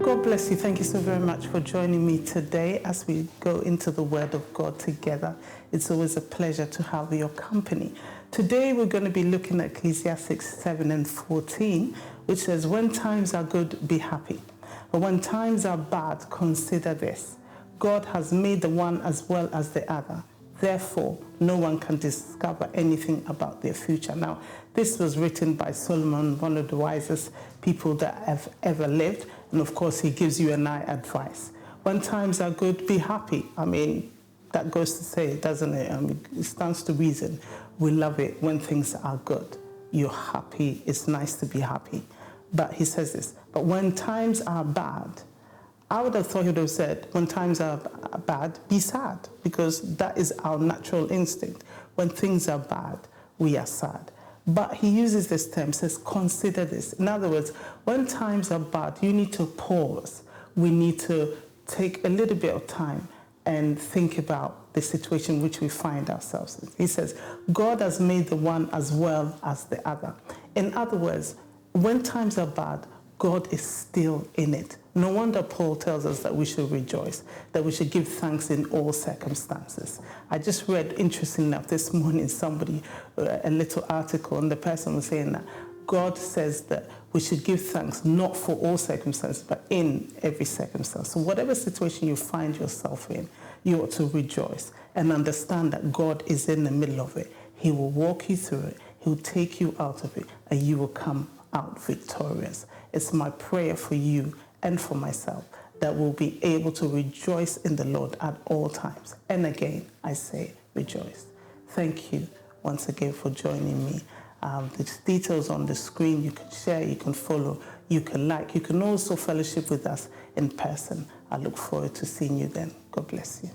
God bless you. Thank you so very much for joining me today as we go into the Word of God together. It's always a pleasure to have your company. Today we're going to be looking at Ecclesiastes 7 and 14, which says, when times are good, be happy. But when times are bad, consider this. God has made the one as well as the other. Therefore, no one can discover anything about their future. Now, this was written by Solomon, one of the wisest people that have ever lived. And of course, he gives you and I advice. When times are good, be happy. I mean, that goes to say, doesn't it? I mean, it stands to reason. We love it when things are good. You're happy. It's nice to be happy. But he says this, but when times are bad, I would have thought he would have said, when times are bad, be sad, because that is our natural instinct. When things are bad, we are sad. But he uses this term, says, consider this. In other words, when times are bad, you need to pause. We need to take a little bit of time and think about the situation in which we find ourselves in. He says, God has made the one as well as the other. In other words, when times are bad, God is still in it. No wonder Paul tells us that we should rejoice, that we should give thanks in all circumstances. I just read, interesting enough, this morning somebody, a little article, and the person was saying that God says that we should give thanks not for all circumstances, but in every circumstance. So whatever situation you find yourself in, you ought to rejoice and understand that God is in the middle of it. He will walk you through it. He'll take you out of it, and you will come out victorious. It's my prayer for you and for myself that we'll be able to rejoice in the Lord at all times. And again, I say rejoice. Thank you once again for joining me. The details on the screen, you can share, you can follow, you can like, you can also fellowship with us in person. I look forward to seeing you then. God bless you.